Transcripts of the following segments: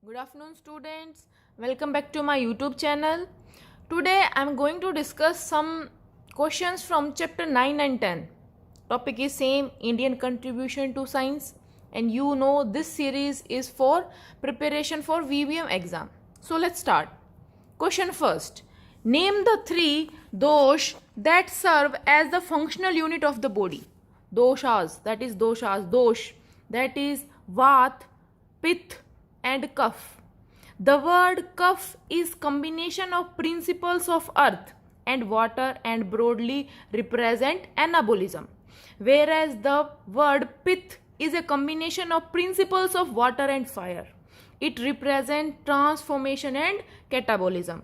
Good afternoon, students. Welcome back to my YouTube channel. Today I am going to discuss some questions from chapter 9 and 10. Topic is same, Indian contribution to science, and you know this series is for preparation for VBM exam. So let's start. Question first. Name the three dosh that serve as the functional unit of the body. Doshas, dosh, that is vat, pith and kaph. The word kaph is combination of principles of earth and water and broadly represent anabolism, whereas the word pith is a combination of principles of water and fire. It represents transformation and catabolism.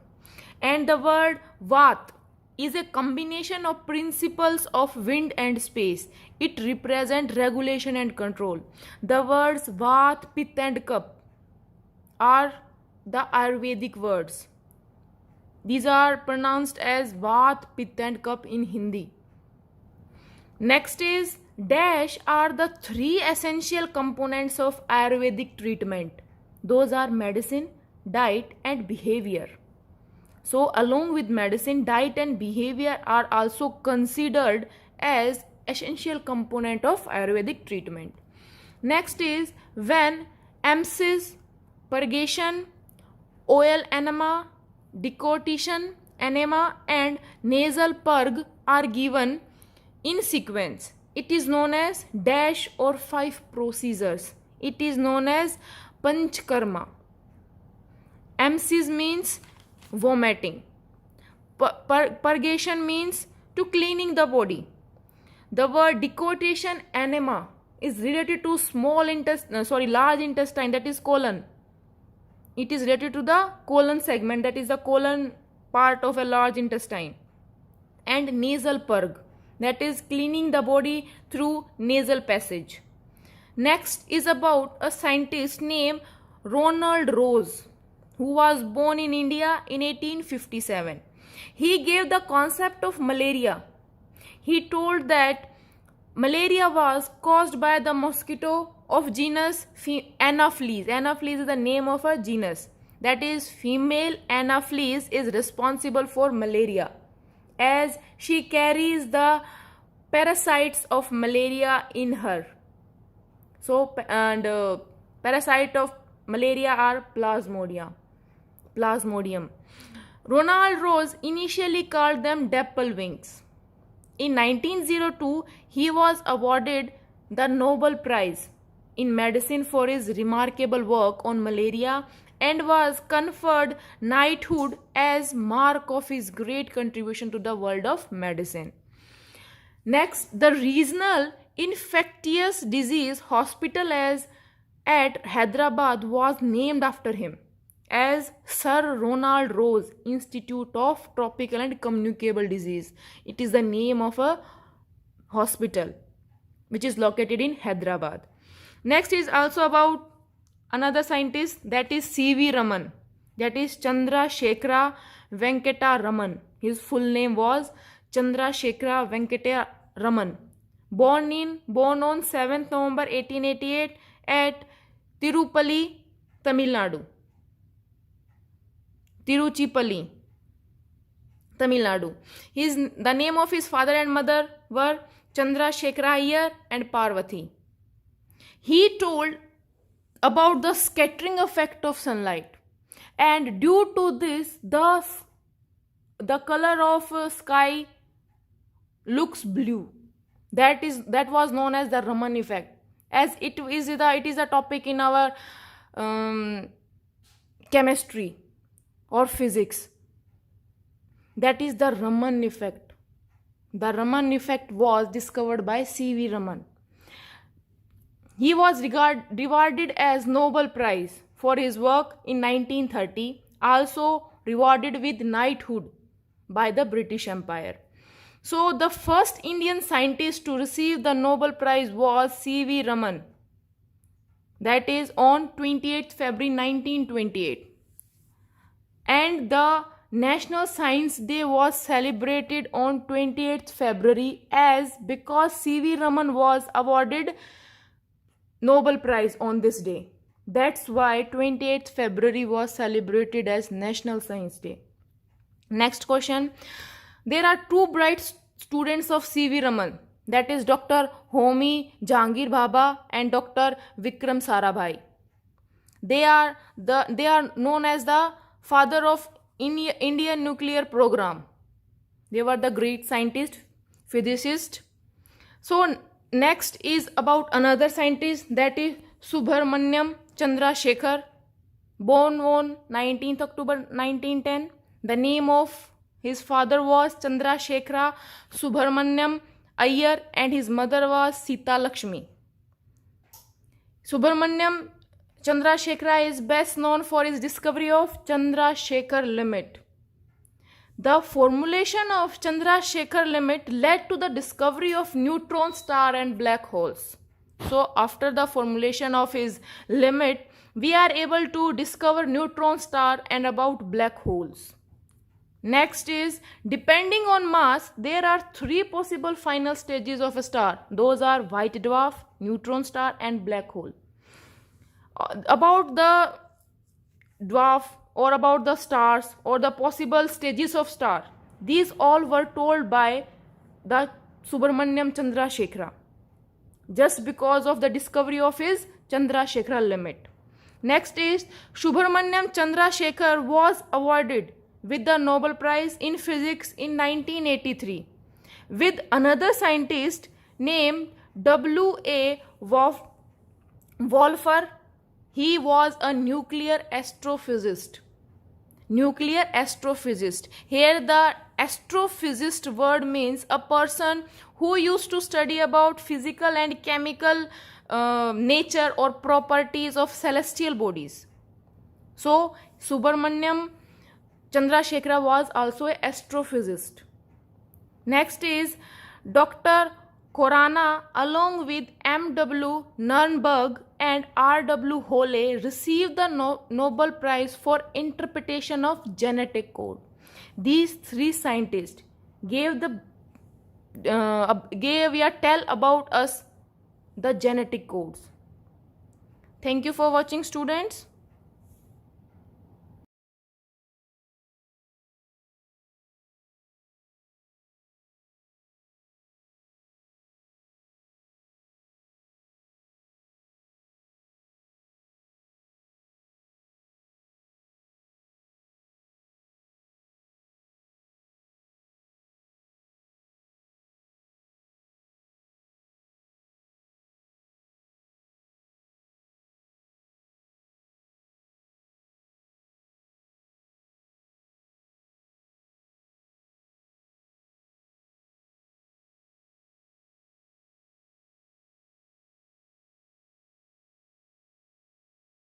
And the word vat is a combination of principles of wind and space. It represents regulation and control. The words vat, pith and kaph are the Ayurvedic words. These are pronounced as vat, pith and kaph in Hindi. Next is dash are the three essential components of Ayurvedic treatment. Those are medicine, diet and behavior. So along with medicine, diet and behavior are also considered as essential component of Ayurvedic treatment. Next is when emesis, purgation, oil enema, decortication, enema and nasal purge are given in sequence. It is known as dash or 5 procedures. It is known as panchkarma. Emesis means vomiting. Purgation means to cleaning the body. The word decortication, enema is related to large intestine, that is colon. It is related to the colon segment, that is the colon part of a large intestine. And nasal purge, that is cleaning the body through nasal passage. Next is about a scientist named Ronald Rose, who was born in India in 1857. He gave the concept of malaria. He told that malaria was caused by the mosquito of genus Anopheles. Anopheles is the name of a genus. That is, female Anopheles is responsible for malaria, as she carries the parasites of malaria in her. So, parasite of malaria are Plasmodium. Ronald Rose initially called them dapple wings. In 1902, he was awarded the Nobel Prize in Medicine for his remarkable work on malaria and was conferred knighthood as mark of his great contribution to the world of medicine. Next, the regional infectious disease hospital at Hyderabad was named after him as Sir Ronald Rose Institute of Tropical and Communicable Disease. It is the name of a hospital which is located in Hyderabad. Next is also about another scientist, that is C.V. Raman, that is Chandrasekhara Venkata Raman. His full name was Chandrasekhara Venkata Raman. Born on 7th November 1888 at Tiruchirappalli, Tamil Nadu. The name of his father and mother were Chandrasekhara Iyer and Parvati. He told about the scattering effect of sunlight, and due to this the color of sky looks blue. That was known as the Raman effect, as it is a topic in our chemistry or physics. That is the Raman effect. The Raman effect was discovered by C.V. Raman. He was rewarded as Nobel Prize for his work in 1930, also rewarded with knighthood by the British Empire. So the first Indian scientist to receive the Nobel Prize was C.V. Raman. That is on 28th February 1928. And the National Science Day was celebrated on 28th February because C.V. Raman was awarded Nobel Prize on this day. That's why 28th February was celebrated as National Science Day. Next question. There are two bright students of C.V. Raman, that is Dr. Homi Jahangir Bhabha and Dr. Vikram Sarabhai. They are known as the father of Indian nuclear program. They were the great scientist, physicist. So next is about another scientist, that is Subramaniam Chandrasekhar, born on 19th October 1910. The name of his father was Chandrasekhara Subramaniam Iyer and his mother was Sita Lakshmi. Subramaniam Chandrasekhara is best known for his discovery of Chandrasekhar limit. The formulation of Chandrasekhar limit led to the discovery of neutron star and black holes. So after the formulation of his limit, we are able to discover neutron star and about black holes. Next is, depending on mass, there are three possible final stages of a star. Those are white dwarf, neutron star and black hole. About the dwarf or about the stars or the possible stages of star, these all were told by the Subramaniam Chandrasekhara just because of the discovery of his Chandrasekhara limit. Next is, Subramaniam Chandrasekhar was awarded with the Nobel Prize in Physics in 1983 with another scientist named W.A. Wolfer. He was a nuclear astrophysicist. Here the astrophysicist word means a person who used to study about physical and chemical nature or properties of celestial bodies. So Subramaniam Chandrasekhara was also an astrophysicist. Next is Dr. Khorana along with M.W. Nernberg and R.W. Hole received the Nobel Prize for interpretation of genetic code. These three scientists tell about us the genetic codes. Thank you for watching, students.